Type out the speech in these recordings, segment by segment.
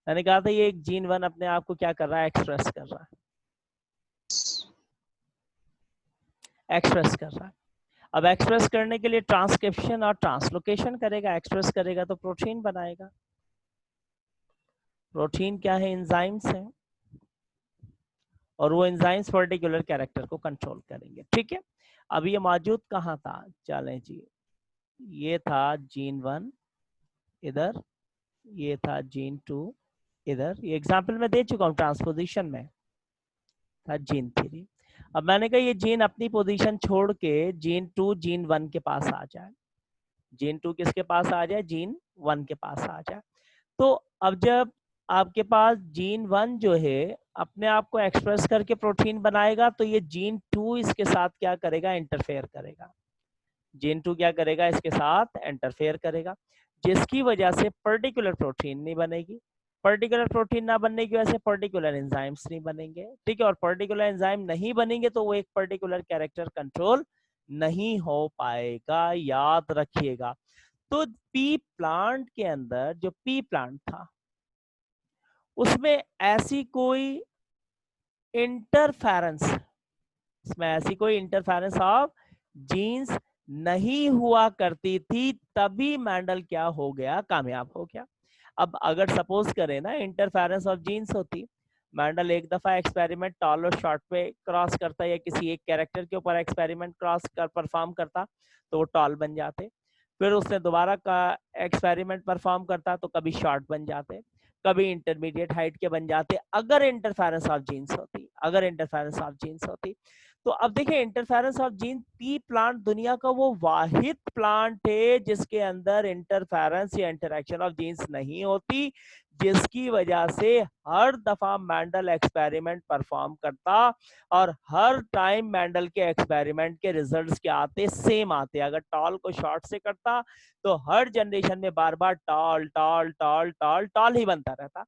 मैंने कहा था ये एक जीन 1 अपने आप को क्या कर रहा है, एक्सप्रेस कर रहा है, एक्सप्रेस कर रहा है। अब एक्सप्रेस करने के लिए ट्रांसक्रिप्शन और ट्रांसलोकेशन करेगा, एक्सप्रेस करेगा तो प्रोटीन बनाएगा। प्रोटीन क्या है, एंजाइम्स है, और वो एंजाइम्स पर्टिकुलर कैरेक्टर को कंट्रोल करेंगे। ठीक है, अब ये मौजूद कहाँ था, चलें जी, ये था जीन 1 इधर, ये था जीन 2 इधर, ये एग्जाम्पल में दे चुका हूँ, ट्रांसपोजिशन में था जीन 3। अब मैंने कहा ये जीन अपनी पोजीशन छोड़ के जीन 2 जीन 1 के पास आ जाए, जीन 2 किसके पास आ जाए, जीन 1 के पास आ जाए। तो अब जब आपके पास जीन 1 जो है अपने आप को एक्सप्रेस करके प्रोटीन बनाएगा, तो ये जीन 2 इसके साथ क्या करेगा, इंटरफेयर करेगा। जीन 2 क्या करेगा, इसके साथ इंटरफेयर करेगा, जिसकी वजह से पर्टिकुलर प्रोटीन नहीं बनेगी। पर्टिकुलर प्रोटीन ना बनने की वजह से पर्टिकुलर एंजाइम्स नहीं बनेंगे। ठीक है, और पर्टिकुलर एंजाइम नहीं बनेंगे तो वो एक पर्टिकुलर कैरेक्टर कंट्रोल नहीं हो पाएगा, याद रखिएगा। तो पी प्लांट के अंदर, जो पी प्लांट था उसमें ऐसी कोई इंटरफेरेंस, इसमें ऐसी कोई इंटरफेरेंस ऑफ जीन्स नहीं हुआ करती थी, तभी मैंडल क्या हो गया, कामयाब हो गया। अब अगर सपोज करें ना इंटरफेरेंस ऑफ जीन्स होती, मैंडल एक दफा एक्सपेरिमेंट टॉल और शॉर्ट पे क्रॉस करता या किसी एक कैरेक्टर के ऊपर एक्सपेरिमेंट क्रॉस कर परफॉर्म करता तो वो टॉल बन जाते। फिर उसने दोबारा का एक्सपेरिमेंट परफॉर्म करता तो कभी शॉर्ट बन जाते, कभी इंटरमीडिएट हाइट के बन जाते, अगर इंटरफेरेंस ऑफ जीन्स होती, अगर इंटरफेरेंस ऑफ जीन्स होती। तो अब देखिए interference of gene, P plant दुनिया का वो वाहिद प्लांट है जिसके अंदर इंटरफेरेंस या इंटरेक्शन ऑफ जीन्स नहीं होती, जिसकी वजह से हर दफा मैंडल एक्सपेरिमेंट परफॉर्म करता और हर टाइम मैंडल के एक्सपेरिमेंट के रिजल्ट्स क्या आते, सेम आते। अगर टॉल को शॉर्ट से करता तो हर जनरेशन में बार बार tall tall tall tall tall ही बनता रहता,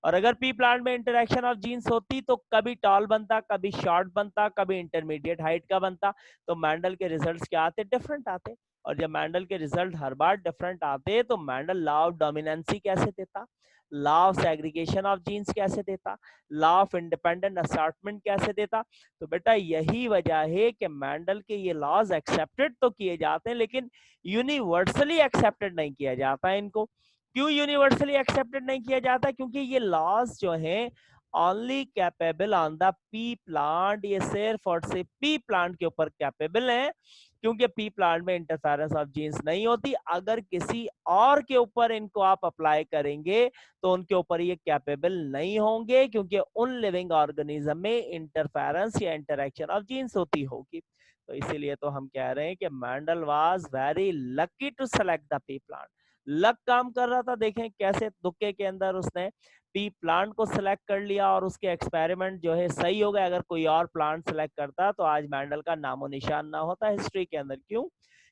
और अगर पी प्लांट में इंटरेक्शन ऑफ जीन्स होती तो कभी टॉल बनता, कभी शॉर्ट बनता, कभी इंटरमीडिएट हाइट का बनता, तो मैंडल के रिजल्ट्स क्या आते, डिफरेंट आते। और जब मैंडल के रिजल्ट हर बार डिफरेंट आते तो मैंडल लॉ ऑफ डोमिनेंसी कैसे देता, law of segregation of genes कैसे देता, लॉ ऑफ इंडिपेंडेंट असॉर्टमेंट कैसे देता। तो बेटा यही वजह है कि मैंडल के ये लॉज एक्सेप्टेड तो किए जाते हैं लेकिन यूनिवर्सली एक्सेप्टेड नहीं किया जाता है इनको। क्यों यूनिवर्सली एक्सेप्टेड नहीं किया जाता, क्योंकि ये लॉज जो हैं only capable on the pea plant, ये सिर्फ और सिर्फ पी प्लांट के ऊपर कैपेबल हैं, क्योंकि पी प्लांट में इंटरफेरेंस ऑफ जीन्स नहीं होती। अगर किसी और के ऊपर इनको आप अप्लाई करेंगे तो उनके ऊपर ये कैपेबल नहीं होंगे, क्योंकि उन लिविंग ऑर्गेनिज्म में इंटरफेरेंस या इंटरेक्शन ऑफ जीन्स होती होगी। तो इसीलिए तो हम कह रहे हैं कि Mendel was very lucky to select the pea plant. Luck काम कर रहा था, देखें कैसे तुक्के के अंदर उसने पी प्लांट को सिलेक्ट कर लिया और उसके एक्सपेरिमेंट जो है सही हो गए। अगर कोई और प्लांट सिलेक्ट करता तो आज मैंडल का नामो निशान ना होता हिस्ट्री के अंदर। क्यों,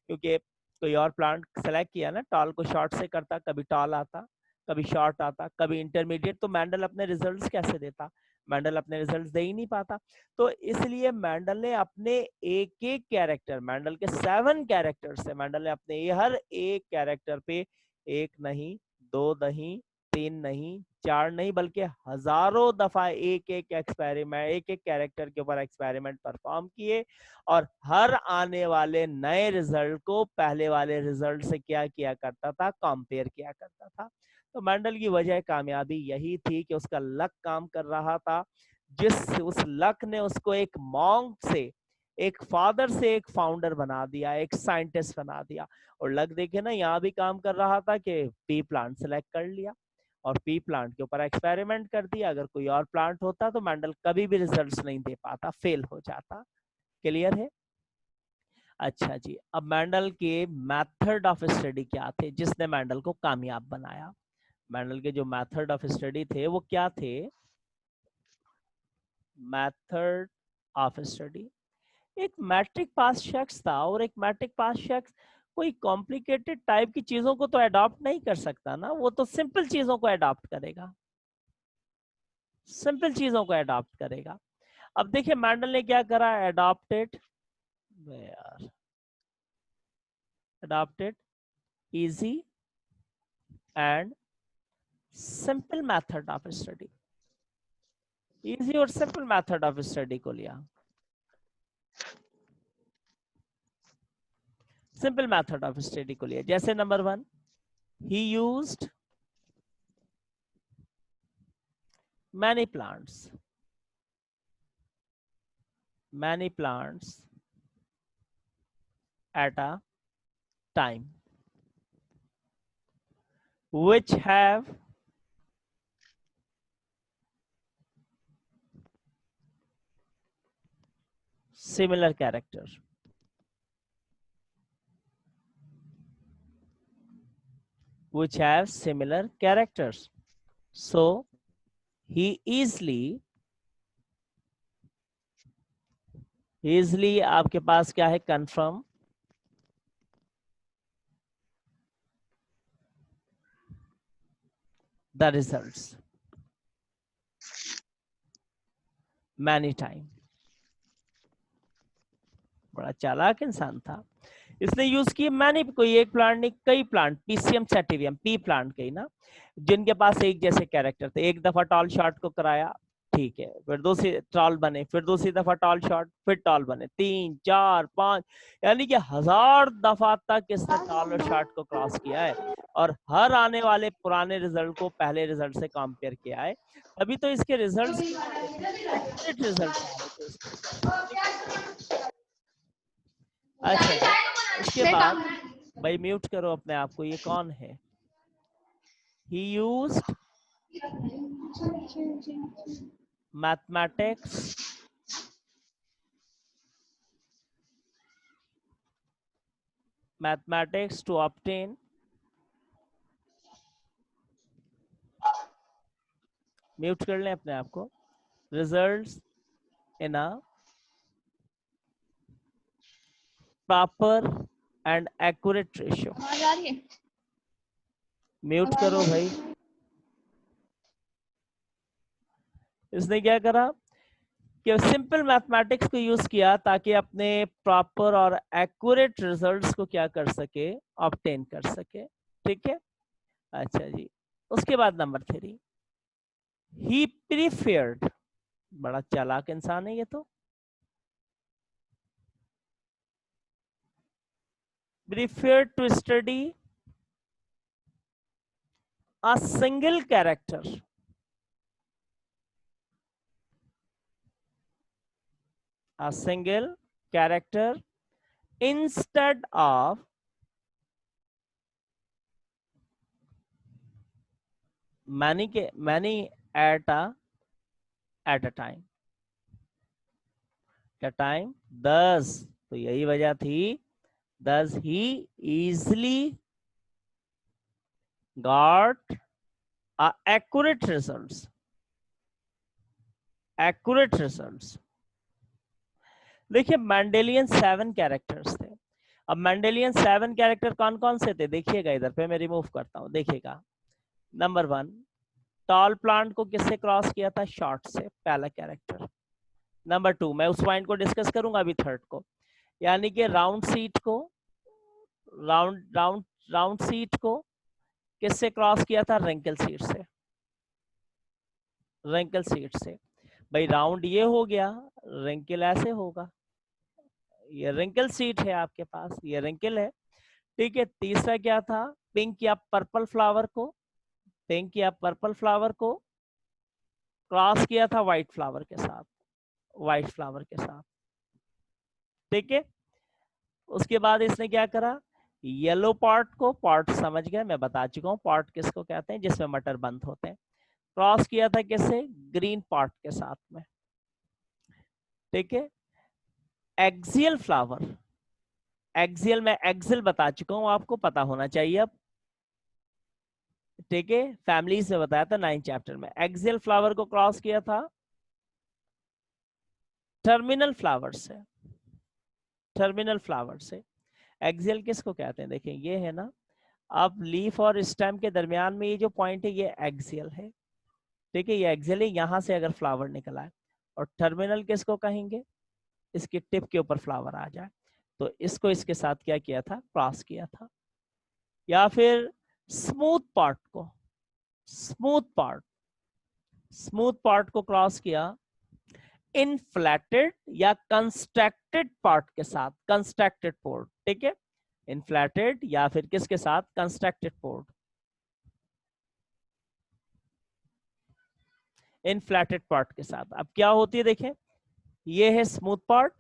क्योंकि कोई और प्लांट सेलेक्ट किया ना, टॉल को शॉर्ट से करता, कभी टॉल आता, कभी शॉर्ट आता, कभी इंटरमीडिएट, तो मैंडल अपने रिजल्ट्स कैसे देता, मैंडल अपने रिजल्ट्स दे ही नहीं पाता। तो इसलिए मैंडल ने अपने एक एक कैरेक्टर, मैंडल के 7 कैरेक्टर्स है, मैंडल ने अपने हर एक कैरेक्टर पे एक नहीं, दो नहीं, 3 नहीं, 4 नहीं, बल्कि हजारों दफा एक एक एक्सपेरिमेंट, एक एक कैरेक्टर के ऊपर एक्सपेरिमेंट परफॉर्म किए और हर आने वाले नए रिजल्ट को पहले वाले रिजल्ट से क्या किया करता था, कंपेयर किया करता था। तो मैंडल की वजह कामयाबी यही थी कि उसका लक काम कर रहा था, जिस उस लक ने उसको एक मॉन्क से, एक फादर से एक फाउंडर बना दिया, एक साइंटिस्ट बना दिया। और लग देखे ना, यहाँ भी काम कर रहा था कि पी प्लांट सेलेक्ट कर लिया और पी प्लांट के ऊपर एक्सपेरिमेंट कर दिया। अगर कोई और प्लांट होता तो मैंडल कभी भी रिजल्ट्स नहीं दे पाता, फेल हो जाता। क्लियर है? अच्छा जी, अब मैंडल के मेथड ऑफ स्टडी क्या थे जिसने मैंडल को कामयाब बनाया? मैंडल के जो मेथड ऑफ स्टडी थे वो क्या थे? मेथड ऑफ स्टडी, एक मैट्रिक पास शख्स था और एक मैट्रिक पास शख्स कोई कॉम्प्लिकेटेड टाइप की चीजों को तो अडॉप्ट नहीं कर सकता ना, वो तो सिंपल चीजों को अडॉप्ट करेगा, सिंपल चीजों को अडॉप्ट करेगा। अब देखिए मैंडल ने क्या करा, अडॉप्टेड, यार adopted easy and simple method of study, easy और सिंपल मेथड ऑफ स्टडी को लिया, सिंपल मेथड ऑफ स्टडी को लिया। जैसे number 1, he used many plants at a time which have similar character. Which have similar characters. So he easily आपके पास क्या है, confirm the results many time. बड़ा चालाक इंसान था, इसने यूज किए मैनी, कोई एक प्लांट नहीं, कई प्लांट, पीसीएम सेटिवियम, पी प्लांट कई ना, जिनके पास एक जैसे कैरेक्टर थे। एक दफा टॉल शॉर्ट को कराया, ठीक है, फिर दूसरी टॉल बने, फिर दूसरी दफा टॉल शॉर्ट, फिर टॉल बने, 3 4 5, यानी कि 1000 दफा तक इसने टॉल और शॉर्ट को क्रॉस किया है, और हर आने वाले पुराने रिजल्ट को पहले रिजल्ट से कंपेयर किया है, तभी तो इसके रिजल्ट्स एक्यूरेट रिजल्ट आ रहे थे इसके। अच्छा, उसके बाद भाई म्यूट करो अपने आप को, ये कौन है? He used mathematics to obtain mute कर लें अपने आप को, results in a proper and accurate ratio. Mute करो भाई। इसने क्या करा कि सिंपल मैथमेटिक्स को यूज किया ताकि अपने प्रॉपर और एक्यूरेट रिजल्ट्स को क्या कर सके, ऑब्टेन कर सके, ठीक है। अच्छा जी, उसके बाद नंबर 3, ही प्रीफर्ड, बड़ा चालाक इंसान है ये तो, preferred to study a single character instead of many at a time. Thus, तो यही वजह थी, thus he easily got accurate results. देखिए मेंडेलियन 7 कैरेक्टर्स थे। अब मेंडेलियन 7 कैरेक्टर कौन कौन से थे, देखिएगा, इधर पे मैं रिमूव करता हूं, देखिएगा। नंबर 1, टॉल प्लांट को किससे क्रॉस किया था, शॉर्ट से, पहला कैरेक्टर। नंबर 2, मैं उस पॉइंट को डिस्कस करूंगा अभी, थर्ड को, यानी कि राउंड सीट को किससे क्रॉस किया था, रिंकल सीट से। भाई राउंड ये हो गया, रिंकल ऐसे होगा, ये रिंकल सीट है आपके पास, ये रिंकल है, ठीक है। तीसरा क्या था, पिंक या पर्पल फ्लावर को क्रॉस किया था व्हाइट फ्लावर के साथ, ठीक है। उसके बाद इसने क्या करा, येलो पॉट समझ गए, मैं बता चुका हूँ पॉट किसको कहते हैं, जिसमें मटर बंद होते हैं, क्रॉस किया था किससे, ग्रीन पॉट के साथ में, ठीक है। एक्सियल मैं एक्सियल बता चुका हूं, आपको पता होना चाहिए अब, ठीक है, फैमिली से बताया था 9th चैप्टर में। एक्सियल फ्लावर को क्रॉस किया था टर्मिनल फ्लावर से। एक्सियल किसको कहते हैं, देखें ये है ना, अब लीफ और स्टेम के दरमियान में ये जो पॉइंट है, ये एक्सियल है, ठीक है, ये एक्सियल है, यहां से अगर फ्लावर निकला है। और टर्मिनल किसको कहेंगे, इसकी टिप के ऊपर फ्लावर आ जाए, तो इसको इसके साथ क्या किया था, क्रॉस किया था। या फिर स्मूथ पार्ट को, स्मूथ पार्ट को क्रॉस किया इनफ्लैटेड या कंस्ट्रक्टेड पार्ट के साथ, कंस्ट्रक्टेड पोर्ट, ठीक है, इनफ्लैटेड या फिर किसके साथ, कंस्ट्रक्टेड पोर्ट, इनफ्लैटेड पार्ट के साथ। अब क्या होती है देखें, ये है स्मूथ पार्ट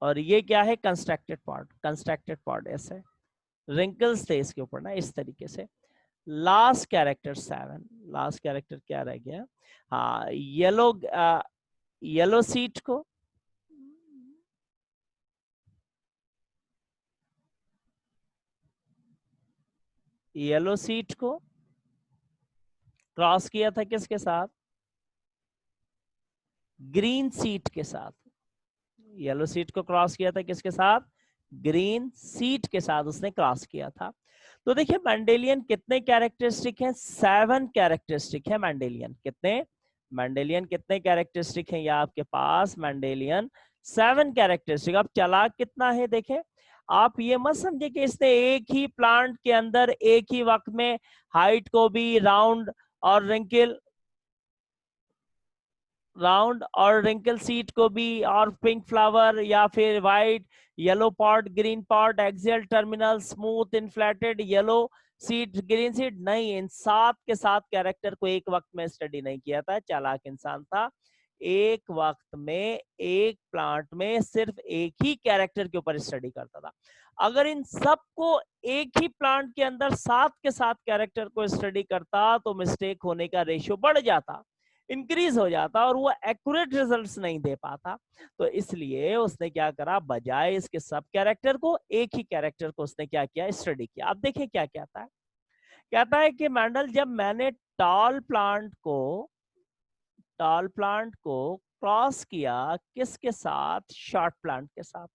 और ये क्या है, कंस्ट्रक्टेड पार्ट, कंस्ट्रक्टेड पार्ट ऐसे रिंकल्स थे इसके ऊपर ना इस तरीके से। लास्ट कैरेक्टर 7, लास्ट कैरेक्टर क्या रह गया, हाँ येलो सीट को क्रॉस किया था किसके साथ, ग्रीन सीट के साथ। येलो सीट को क्रॉस किया था किसके साथ, ग्रीन सीट के साथ उसने क्रॉस किया था। तो देखिए मेंडेलियन कितने कैरेक्टरिस्टिक हैं, 7 कैरेक्टरिस्टिक है मेंडेलियन। कितने, मेंडेलियन कितने कैरेक्टरिस्टिक हैं, या आपके पास मेंडेलियन 7 कैरेक्टरिस्टिक। अब चालाक कितना है देखें, आप ये मत समझे कि इसने एक ही प्लांट के अंदर एक ही वक्त में हाइट को भी राउंड और रिंकल सीट को भी, और पिंक फ्लावर या फिर white, yellow pot, green pot, axial terminal, smooth, inflated, yellow seat, green seat, नहीं, इन 7 के 7 कैरेक्टर को एक वक्त में स्टडी नहीं किया था। चालाक इंसान था, एक वक्त में एक प्लांट में सिर्फ एक ही कैरेक्टर के ऊपर स्टडी करता था। अगर इन सबको एक ही प्लांट के अंदर 7 के 7 कैरेक्टर को स्टडी करता तो मिस्टेक होने का रेशियो बढ़ जाता, इंक्रीज हो जाता और वो एक्यूरेट रिजल्ट्स नहीं दे पाता। तो इसलिए उसने क्या करा, बजाय इसके सब कैरेक्टर को एक ही कैरेक्टर को उसने क्या किया, स्टडी किया। अब देखिए क्या कहता है कि मैंडल जब मैंने टॉल प्लांट को क्रॉस किया किसके साथ, शॉर्ट प्लांट के साथ।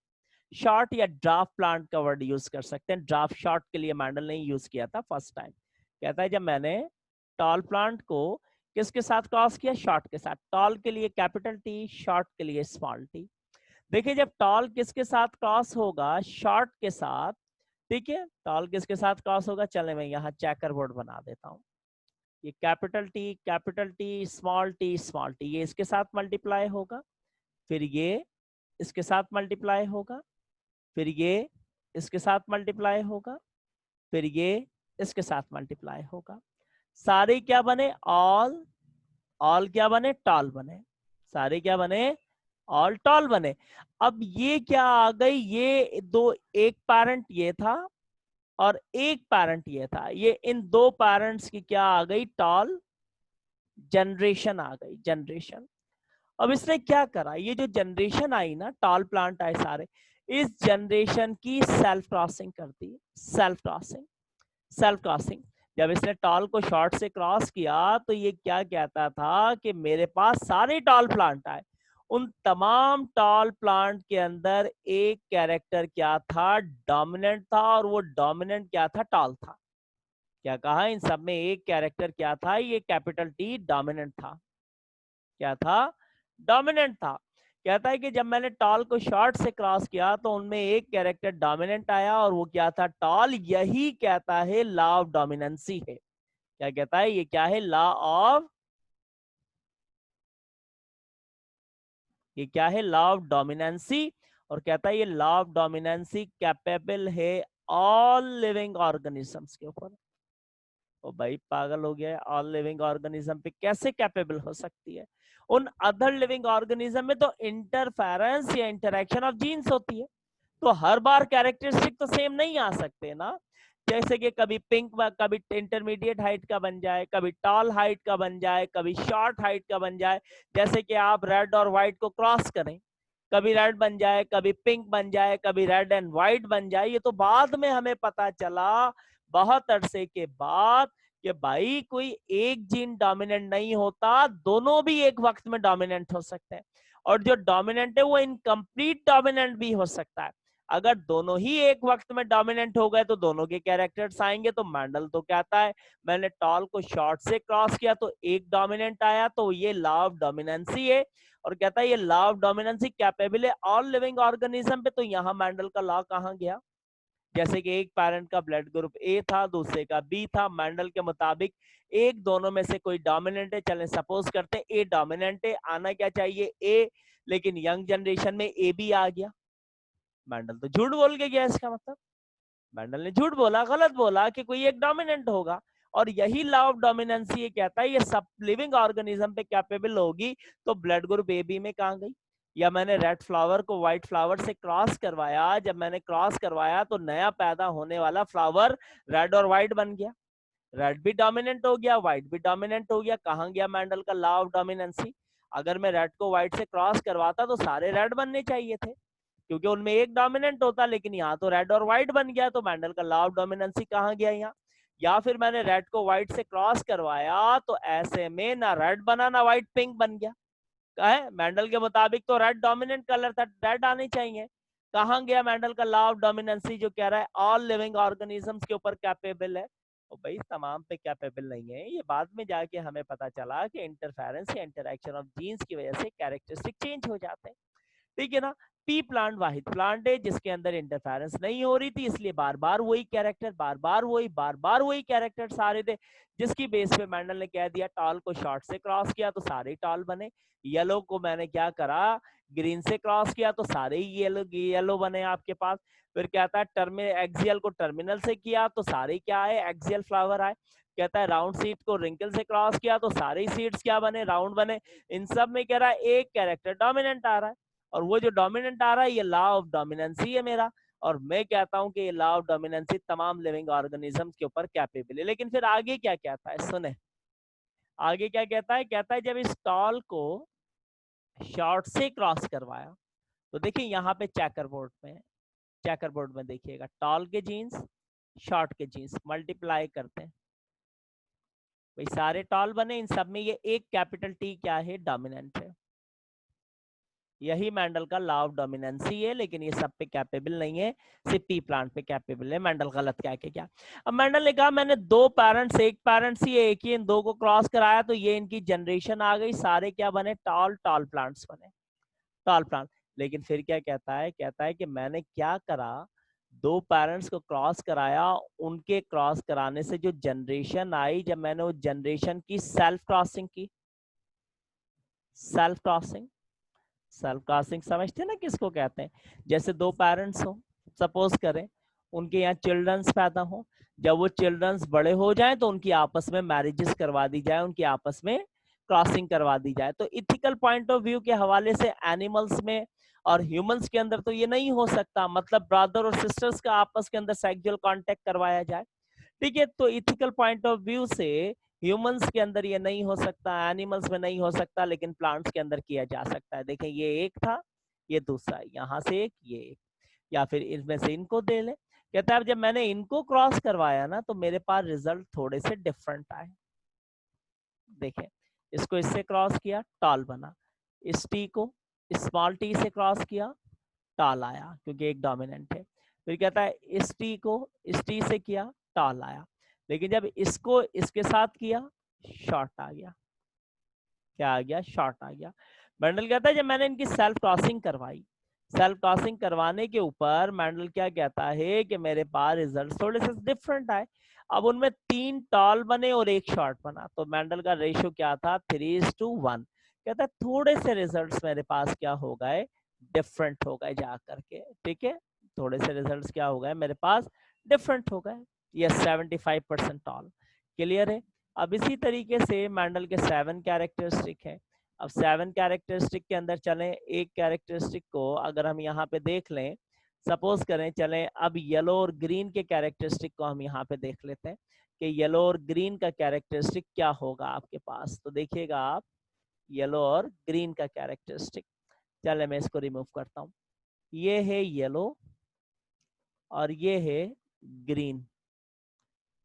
शॉर्ट या ड्राफ्ट प्लांट का वर्ड यूज कर सकते हैं, ड्राफ्ट शॉर्ट के लिए मैंडल ने यूज किया था फर्स्ट टाइम। कहता है जब मैंने टॉल प्लांट को किसके साथ क्रॉस किया, शॉर्ट के साथ। टॉल के लिए कैपिटल टी, शॉर्ट के लिए स्मॉल टी। देखिए जब टॉल किसके साथ क्रॉस होगा, शॉर्ट के साथ, ठीक है, टॉल किसके साथ क्रॉस होगा, चले मैं यहाँ चेकर बोर्ड बना देता हूँ। ये capital T, small T, small T, ये इसके साथ मल्टीप्लाई होगा, फिर ये इसके साथ मल्टीप्लाई होगा, फिर ये इसके साथ मल्टीप्लाई होगा, फिर ये इसके साथ मल्टीप्लाई होगा। सारे क्या बने, ऑल क्या बने, टॉल बने। सारे क्या बने, ऑल टॉल बने। अब ये क्या आ गई, ये दो, एक पेरेंट ये था और एक पेरेंट ये था, ये इन दो पेरेंट्स की क्या आ गई, टॉल जनरेशन आ गई, जनरेशन। अब इसने क्या करा, ये जो जनरेशन आई ना, टॉल प्लांट आए सारे, इस जनरेशन की सेल्फ क्रॉसिंग करती है, सेल्फ क्रॉसिंग। जब इसने टॉल को शॉर्ट से क्रॉस किया तो ये क्या कहता था कि मेरे पास सारे टॉल प्लांट आए, उन तमाम टॉल प्लांट के अंदर एक कैरेक्टर क्या था, डोमिनेंट था, और वो डोमिनेंट क्या था, टॉल था। क्या कहा, इन सब में एक कैरेक्टर क्या था, ये कैपिटल टी डोमिनेंट था। क्या था, डोमिनेंट था। कहता है कि जब मैंने टॉल को शॉर्ट से क्रॉस किया तो उनमें एक कैरेक्टर डोमिनेंट आया और वो क्या था, टॉल। यही कहता है लॉ ऑफ डोमिनेंसी है। क्या कहता है, ये क्या है, लॉ ऑफ, ये क्या है, लॉ ऑफ डोमिनेंसी। और कहता है ये लॉ ऑफ डोमिनेंसी कैपेबल है ऑल लिविंग ऑर्गेनिजम्स के ऊपर। ओ भाई पागल हो गया है, ऑल लिविंग ऑर्गेनिज्म पे कैसे कैपेबल हो सकती है। उन अदर लिविंग ऑर्गेनिज्म में तो इंटरफेरेंस या इंटरेक्शन ऑफ जीन्स होती है, तो हर बार कैरेक्टरिस्टिक तो सेम नहीं आ सकते ना। जैसे कि कभी पिंक, कभी इंटरमीडिएट हाइट का बन जाए, कभी टॉल हाइट का बन जाए, कभी शॉर्ट हाइट का बन जाए। जैसे कि आप रेड और व्हाइट को क्रॉस करें, कभी रेड बन जाए, कभी पिंक बन जाए, कभी रेड एंड व्हाइट बन जाए। ये तो बाद में हमें पता चला, बहुत अरसे के बाद, कि भाई कोई एक जीन डोमिनेंट नहीं होता, दोनों भी एक वक्त में डोमिनेंट हो सकते हैं। और जो डोमिनेंट है वो इनकम्प्लीट डोमिनेंट भी हो सकता है। अगर दोनों ही एक वक्त में डोमिनेंट हो गए तो दोनों के कैरेक्टर्स आएंगे। तो मैंडल तो कहता है मैंने टॉल को शॉर्ट से क्रॉस किया तो एक डोमिनेंट आया, तो ये लॉ ऑफ डोमिनेंसी है। और कहता है ये लॉ ऑफ डोमिनेंसी कैपेबल है ऑल लिविंग ऑर्गेनिज्म पे। तो यहाँ मैंडल का लॉ कहाँ गया, जैसे कि एक पेरेंट का ब्लड ग्रुप ए था, दूसरे का बी था। मेंडल के मुताबिक एक दोनों में से कोई डोमिनेंट है, चलें सपोज करते हैं ए डोमिनेंट है, आना क्या चाहिए ए, लेकिन यंग जनरेशन में ए भी आ गया। मेंडल तो झूठ बोल के गया, इसका मतलब मेंडल ने झूठ बोला, गलत बोला कि कोई एक डोमिनेंट होगा। और यही लॉ ऑफ डोमिनेंसी ये कहता है ये सब लिविंग ऑर्गेनिज्म पे कैपेबल होगी, तो ब्लड ग्रुप ए बी में कहां गई? या मैंने रेड फ्लावर को व्हाइट फ्लावर से क्रॉस करवाया, जब मैंने क्रॉस करवाया तो नया पैदा होने वाला फ्लावर रेड और व्हाइट बन गया, रेड भी डोमिनेंट हो गया, व्हाइट भी डोमिनेंट हो गया। कहां गया मेंडल का लॉ ऑफ डोमिनेंसी? अगर मैं रेड को व्हाइट से क्रॉस करवाता तो सारे रेड बनने चाहिए थे, क्योंकि उनमें एक डोमिनेंट होता, लेकिन यहाँ तो रेड और व्हाइट बन गया, तो मेंडल का लॉ ऑफ डोमिनेंसी कहाँ गया यहाँ? या फिर मैंने रेड को व्हाइट से क्रॉस करवाया तो ऐसे में ना रेड बना ना व्हाइट, पिंक बन गया। है मेंडल के मुताबिक तो रेड डोमिनेंट कलर था, रेड आने चाहिए। कहाँ गया मेंडल का लॉ ऑफ डोमिनेंसी जो कह रहा है ऑल लिविंग ऑर्गेनिजम्स के ऊपर कैपेबल है? तो भाई तमाम पे कैपेबल नहीं है, ये बाद में जाके हमें पता चला कि इंटरफेरेंस या इंटरैक्शन ऑफ जीन्स की वजह से कैरेक्टरिस्टिक चेंज हो जाते हैं, ठीक है ना। पी प्लांट वाहिद प्लांट है जिसके अंदर इंटरफेरेंस नहीं हो रही थी, इसलिए बार बार वही कैरेक्टर, बार बार वही कैरेक्टर सारे थे, जिसकी बेस पे मेंडल ने कह दिया टॉल को शॉर्ट से क्रॉस किया तो सारे टॉल बने। येलो को मैंने क्या करा, ग्रीन से क्रॉस किया तो सारे ही येलो येलो बने आपके पास। फिर कहता है एक्सियल को टर्मिनल से किया तो सारे क्या आए, एक्सियल फ्लावर आए। कहता है राउंड सीड को रिंकल से क्रॉस किया तो सारे सीड्स क्या बने, राउंड बने। इन सब में कह रहा है एक कैरेक्टर डोमिनेंट आ रहा है, और वो जो डोमिनेंट आ रहा है ये लॉ ऑफ डोमिनेंसी है मेरा। और मैं कहता हूं कि ये लॉ ऑफ डोमिनेंसी तमाम लिविंग ऑर्गेनिज्म के ऊपर कैपेबल है। लेकिन फिर आगे क्या कहता है, सुने आगे क्या कहता है। कहता है जब इस टॉल को शॉर्ट से क्रॉस करवाया, तो देखिए यहाँ पे चेकर बोर्ड में देखिएगा टॉल के जीन्स शॉर्ट के जीन्स मल्टीप्लाई करते हैं, भाई सारे टॉल बने, इन सब में ये एक कैपिटल टी क्या है, डोमिनेंट है। यही मेंडल का लॉ ऑफ डोमिनेंसी है, लेकिन ये सब पे कैपेबल नहीं है, सिर्फ पी प्लांट पे कैपेबल है। मेंडल गलत क्या के क्या। अब मेंडल ने कहा मैंने दो पेरेंट्स, एक पेरेंट्स ही एक ही इन दो को क्रॉस कराया तो ये इनकी जनरेशन आ गई, सारे क्या बने, टॉल टॉल प्लांट्स बने, टॉल प्लांट। लेकिन फिर क्या कहता है, कहता है कि मैंने क्या करा, दो पेरेंट्स को क्रॉस कराया, उनके क्रॉस कराने से जो जनरेशन आई, जब मैंने उस जनरेशन की सेल्फ क्रॉसिंग की, सेल्फ क्रॉसिंग, सेल्फ क्रॉसिंग समझते ना किसको कहते हैं? जैसे दो पेरेंट्स हो, सपोज करें उनके यहाँ चिल्ड्रंस पैदा हो, जब वो चिल्ड्रंस बड़े हो जाएं तो उनकी आपस में मैरिजेस करवा दी जाए, उनकी आपस में क्रॉसिंग करवा दी जाए। तो इथिकल पॉइंट ऑफ व्यू के हवाले से एनिमल्स में और ह्यूमंस के अंदर तो ये नहीं हो सकता, मतलब ब्रदर और सिस्टर्स का आपस के अंदर सेक्सुअल कांटेक्ट करवाया जाए, ठीक है। तो इथिकल पॉइंट ऑफ व्यू से ह्यूमंस के अंदर ये नहीं हो सकता, एनिमल्स में नहीं हो सकता, लेकिन प्लांट्स के अंदर किया जा सकता है। देखें ये एक था, ये दूसरा, यहाँ से एक, ये एक, या फिर इनमें से इनको दे ले। कहता है जब मैंने इनको क्रॉस करवाया ना तो मेरे पास रिजल्ट थोड़े से डिफरेंट आए। देखें इसको इससे क्रॉस किया, टॉल बना, इस टी को स्मॉल टी से क्रॉस किया, टॉल आया क्योंकि एक डोमिनेंट है। फिर कहता है इस टी को इस टी से किया, टॉल आया, लेकिन जब इसको इसके साथ किया शॉर्ट आ गया। क्या आ गया, शॉर्ट आ गया। मेंडल कहता है जब मैंने इनकी सेल्फ क्रॉसिंग करवाई, सेल्फ क्रॉसिंग करवाने के ऊपर मेंडल क्या कहता है कि मेरे पास रिजल्ट थोड़े से डिफरेंट आए। अब उनमें 3 टॉल बने और एक शॉर्ट बना, तो मेंडल का रेशियो क्या था, 3:1। कहता है थोड़े से रिजल्ट्स मेरे पास क्या हो गए, डिफरेंट हो गए जा करके, ठीक है। थोड़े से रिजल्ट्स क्या हो गए मेरे पास, डिफरेंट हो गए। ये 75% टॉल, क्लियर है। अब इसी तरीके से मेंडल के 7 कैरेक्टरिस्टिक है। अब 7 कैरेक्टरिस्टिक के अंदर चलें, एक कैरेक्टरिस्टिक को अगर हम यहाँ पे देख लें, सपोज करें, चलें अब येलो और ग्रीन के कैरेक्टरिस्टिक को हम यहाँ पे देख लेते हैं कि येलो और ग्रीन का कैरेक्टरिस्टिक क्या होगा आपके पास। तो देखिएगा आप येलो और ग्रीन का कैरेक्टरिस्टिक, चले मैं इसको रिमूव करता हूँ। ये है येलो और ये है ग्रीन,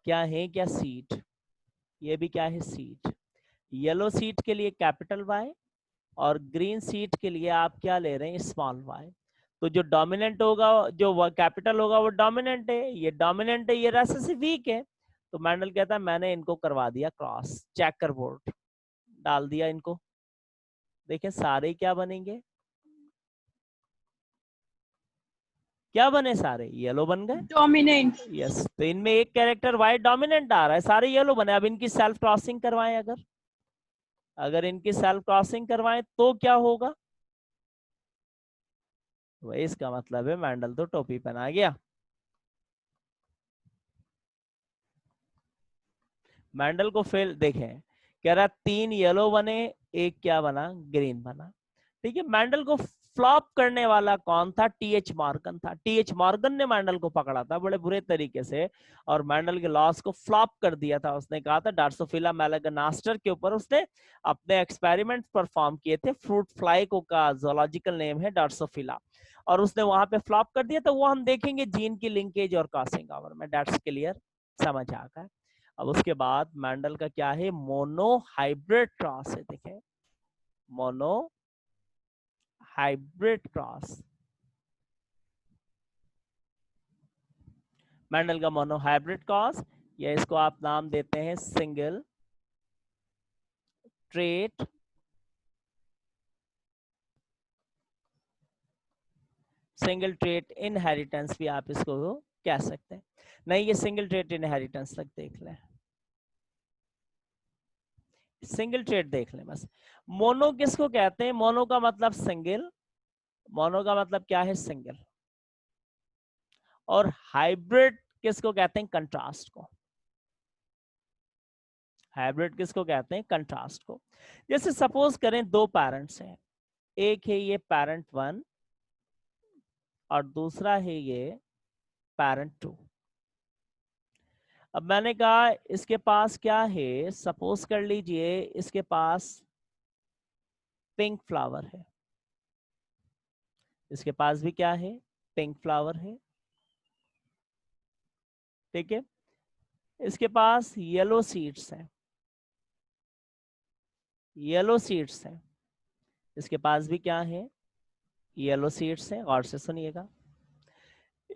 क्या है, क्या सीड, ये भी क्या है, सीड। येलो सीट के लिए कैपिटल वाई और ग्रीन सीट के लिए आप क्या ले रहे हैं, स्मॉल वाई। तो जो डोमिनेंट होगा, जो कैपिटल होगा वो डोमिनेंट है, ये डोमिनेंट है, ये रेसेसिव से वीक है। तो मेंडल कहता है मैंने इनको करवा दिया क्रॉस, चेकर बोर्ड डाल दिया इनको। देखें सारे क्या बनेंगे, क्या बने सारे? येलो बन गए। डोमिनेंट। यस, तो इनमें एक कैरेक्टर वाइट डोमिनेंट आ रहा है, सारे येलो बने। अब इनकी सेल्फ क्रॉसिंग करवाएं, अगर अगर इनकी सेल्फ क्रॉसिंग करवाएं तो क्या होगा? वही इसका मतलब है मैंडल तो टोपी पहना गया। मैंडल को फेल देखें, कह रहा 3 येलो बने, एक क्या बना? ग्रीन बना। ठीक है, मैंडल को फ्लॉप करने वाला कौन था? टीएच मॉर्गन था। टीएच मॉर्गन ने मैंडल को पकड़ा था बड़े बुरे तरीके से और मैंडल के लॉस को फ्लॉप कर दिया था। उसने कहा था ड्रोसोफिला मेलैगनास्टर के ऊपर उसने अपने एक्सपेरिमेंट परफॉर्म किए थे। फ्रूट फ्लाई को का जोलॉजिकल नेम है ड्रोसोफिला, और उसने वहां पे फ्लॉप कर दिया। तो वो हम देखेंगे जीन की लिंकेज और क्रॉसिंग ओवर में, दैट्स क्लियर, समझ आ गया। अब उसके बाद मैंडल का क्या है? मोनो हाइब्रिड क्रॉस है। देखें, मोनो हाइब्रिड क्रॉस, मैंडल का मोनो हाइब्रिड क्रॉस, या इसको आप नाम देते हैं single trait single trait inheritance भी आप इसको कह सकते हैं। नहीं, ये सिंगल ट्रेट इनहेरिटेंस तक देख लें, सिंगल ट्रेट देख लें बस। मोनो किसको कहते हैं? मोनो का मतलब सिंगल, मोनो का मतलब क्या है? सिंगल। और हाइब्रिड किसको कहते हैं? कंट्रास्ट को। हाइब्रिड किसको कहते हैं? कंट्रास्ट को। जैसे सपोज करें दो पेरेंट्स हैं, एक है ये पेरेंट 1 और दूसरा है ये पेरेंट 2। अब मैंने कहा इसके पास क्या है? सपोज कर लीजिए इसके पास पिंक फ्लावर है, इसके पास भी क्या है? पिंक फ्लावर है। ठीक है, इसके पास येलो सीड्स हैं, येलो सीड्स हैं, इसके पास भी क्या है? येलो सीड्स हैं। और से सुनिएगा,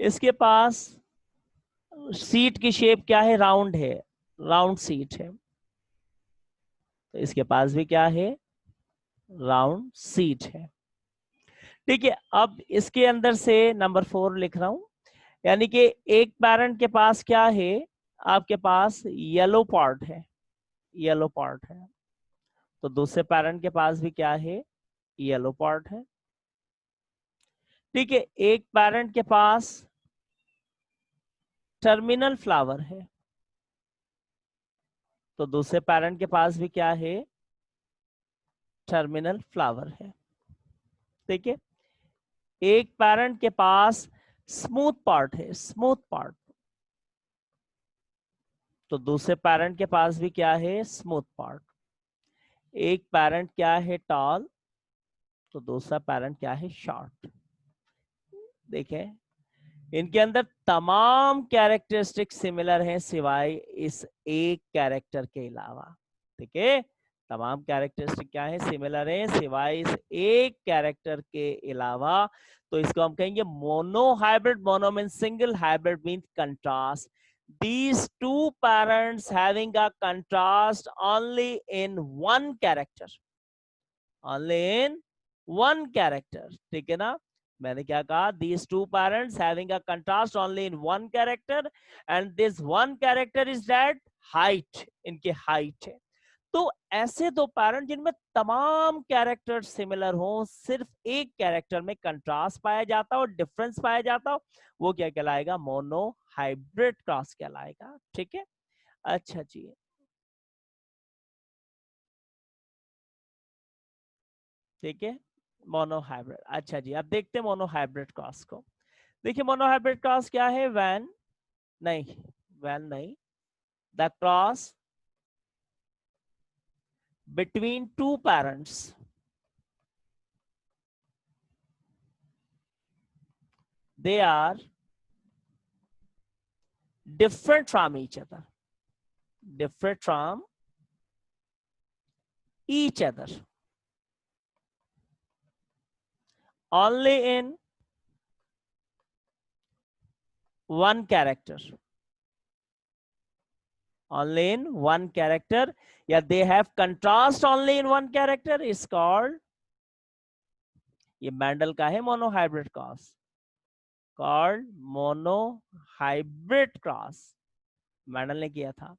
इसके पास सीट की शेप क्या है? राउंड है, राउंड सीट है। तो इसके पास भी क्या है? राउंड सीट है। ठीक है, अब इसके अंदर से नंबर 4 लिख रहा हूं, यानी कि एक पेरेंट के पास क्या है? आपके पास येलो पार्ट है, येलो पार्ट है। तो दूसरे पेरेंट के पास भी क्या है? येलो पार्ट है। ठीक है, एक पेरेंट के पास टर्मिनल फ्लावर है, तो दूसरे पेरेंट के पास भी क्या है? टर्मिनल फ्लावर है। ठीक है, एक पेरेंट के पास स्मूथ पार्ट है, स्मूथ पार्ट, तो दूसरे पेरेंट के पास भी क्या है? Smooth part. एक पेरेंट क्या है? टॉल, तो दूसरा पेरेंट क्या है? शॉर्ट। देखें, इनके अंदर तमाम कैरेक्टरिस्टिक सिमिलर हैं सिवाय इस एक कैरेक्टर के अलावा। ठीक है, तमाम कैरेक्टरिस्टिक क्या है? सिमिलर हैं सिवाय इस एक कैरेक्टर के अलावा। तो इसको हम कहेंगे mono hybrid. Mono means single, hybrid means contrast. These two parents having a contrast only in one character, only in one character। ठीक है ना? मैंने क्या कहा? These two parents having a contrast only in one character, and this one character is that height, इनके height है। तो ऐसे दो पैरेंट जिनमें तमाम कैरेक्टर सिमिलर हो, सिर्फ एक कैरेक्टर में कंट्रास्ट पाया जाता हो, डिफरेंस पाया जाता हो, वो क्या कहलाएगा? मोनो हाइब्रिड क्रॉस कहलाएगा। ठीक है, अच्छा जी, ठीक है, मोनो हाइब्रिड। अच्छा जी, अब देखते हैं मोनो हाइब्रिड क्रॉस को। देखिए, मोनो हाइब्रिड क्रॉस क्या है? वैन नहीं, वैन नहीं, the cross between two parents, they are different from each other, different from each other only in one character, only in one character, या they have contrast only in one character is called, ये Mendel का है monohybrid cross. called monohybrid cross, Mendel ने किया था.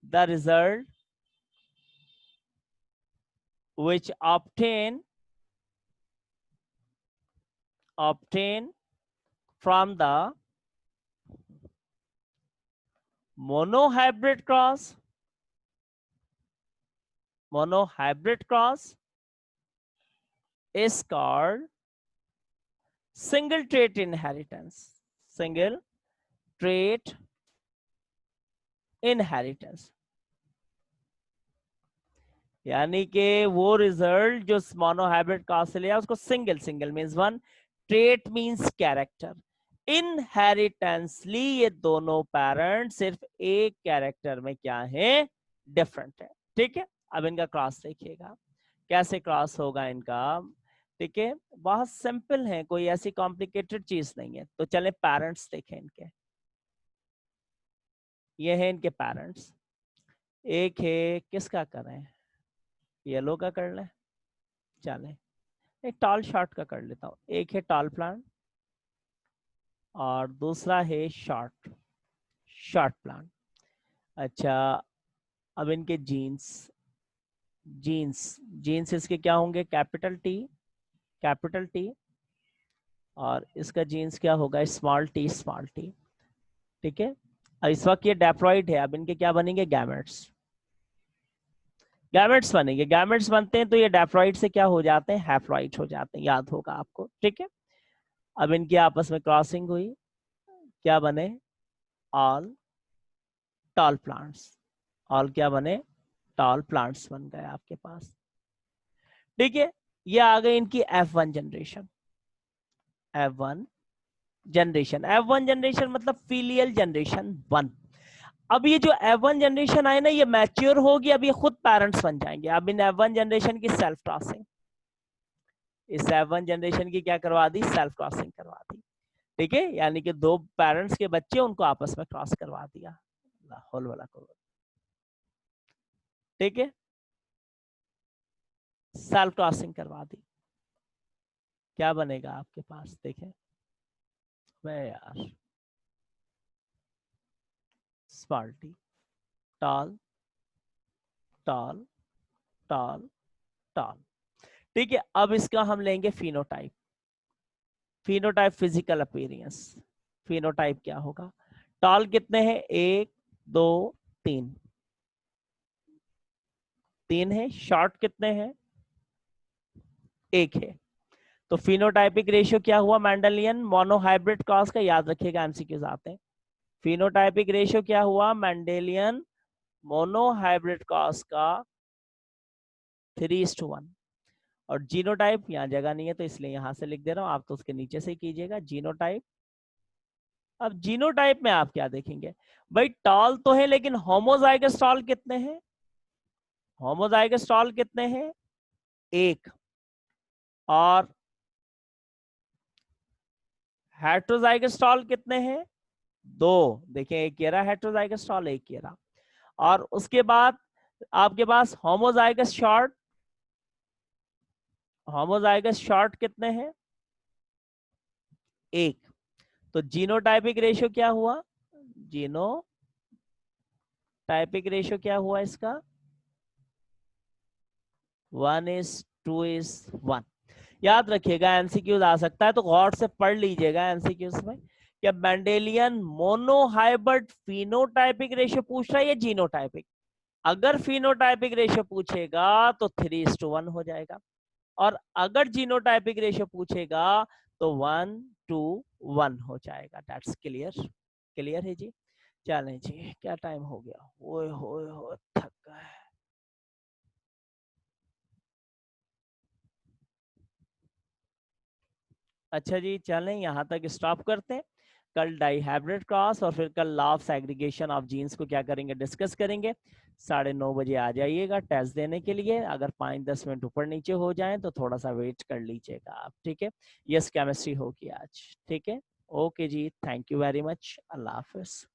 The result which obtained from the monohybrid cross is called single trait inheritance. Single trait inheritance. यानी कि वो result जो मोनोहाइब्रिड क्रॉस से लिया उसको single, single means one, trait means character, इनहेरिटेंसली ये दोनों पेरेंट सिर्फ एक कैरेक्टर में क्या है, डिफरेंट है. ठीक है, अब इनका क्रॉस देखिएगा कैसे क्रॉस होगा इनका. ठीक है, बहुत सिंपल है, कोई ऐसी कॉम्प्लिकेटेड चीज नहीं है. तो चले पेरेंट्स देखें इनके. ये है इनके पेरेंट्स. एक है, किसका करें, येलो का कर लें, चले एक टॉल शॉर्ट का कर लेता हूँ. एक है टॉल प्लांट और दूसरा है शॉर्ट प्लांट. अच्छा, अब इनके जीन्स इसके क्या होंगे, कैपिटल टी, और इसका जीन्स क्या होगा, स्मॉल टी. ठीक है, इस वक्त ये डैप्लॉइड है. अब इनके क्या बनेंगे, गैमेट्स बनेंगे. गैमेट्स बनते हैं तो ये डैप्लॉइड से क्या हो जाते हैं, हैप्लॉइड हो जाते हैं, याद होगा आपको. ठीक है, अब इनकी आपस में क्रॉसिंग हुई, क्या बने, ऑल टॉल प्लांट्स. ऑल क्या बने, टॉल प्लांट्स बन गए आपके पास. ठीक है, ये आ गई इनकी F1 जनरेशन. F1 जनरेशन मतलब फीलियल जनरेशन 1. अब ये जो F1 जनरेशन आए ना, ये मैच्योर होगी, अब ये खुद पेरेंट्स बन जाएंगे. अब इन F1 जनरेशन की सेल्फ क्रॉसिंग, इस F1 जनरेशन की क्या करवा दी, सेल्फ क्रॉसिंग करवा दी. ठीक है, यानी कि दो पेरेंट्स के बच्चे उनको आपस में क्रॉस करवा दिया, होल वाला को. ठीक है, सेल्फ क्रॉसिंग करवा दी, क्या बनेगा आपके पास, देखें मैं यार, small T, toll tall tall toll. ठीक है, अब इसका हम लेंगे फिनोटाइप. Physical appearance. फिनोटाइप क्या होगा, टॉल कितने हैं, 1 2 3, 3 है. शॉर्ट कितने हैं, 1 है. तो फिनोटाइपिक रेशियो क्या हुआ, मेंडेलियन मोनोहाइब्रिड क्रॉस का, याद रखिएगा एमसीक्यूज आते हैं. फिनोटाइपिक रेशियो क्या हुआ, मेंडेलियन मोनोहाइब्रिड क्रॉस का 3:1. और जीनोटाइप, यहाँ जगह नहीं है तो इसलिए यहां से लिख दे रहा हूं, आप तो उसके नीचे से कीजिएगा जीनोटाइप. अब जीनोटाइप में आप क्या देखेंगे, भाई टॉल तो है लेकिन होमोजाइगस टॉल कितने हैं, होमोजाइगस टॉल कितने हैं, 1. और हेट्रोजाइगस टॉल कितने हैं, 2. देखिए, एक केरा हेट्रोजाइगस टॉल, एक केरा. और उसके बाद आपके पास होमोजाइगस शॉर्ट कितने हैं, 1. तो जीनोटाइपिक रेशियो क्या हुआ, जीनोटाइपिक रेशियो क्या हुआ इसका, 1:2:1. याद रखिएगा, एमसीक्यूज आ सकता है तो गौर से पढ़ लीजिएगा एमसीक्यूज में. क्या मेंडेलियन मोनोहाइब्रिड फिनोटाइपिक रेशियो पूछ रहा है या जीनोटाइपिक. अगर फिनोटाइपिक रेशियो पूछेगा तो 3:1 हो जाएगा, और अगर जीनोटाइपिक रेशियो पूछेगा तो 1:1 हो जाएगा. दैट्स क्लियर है जी. चलें जी, क्या टाइम हो गया, ओए होए हो थक गए. अच्छा जी, चलें यहाँ तक स्टॉप करते हैं. कल डाईहाइब्रिड क्रॉस और फिर कल law of segregation of genes को क्या करेंगे, डिस्कस करेंगे. 9:30 बजे आ जाइएगा टेस्ट देने के लिए. अगर 5-10 मिनट ऊपर नीचे हो जाए तो थोड़ा सा वेट कर लीजिएगा आप. ठीक है, यस केमिस्ट्री होगी आज. ठीक है, ओके जी, थैंक यू वेरी मच, अल्लाह हाफिज.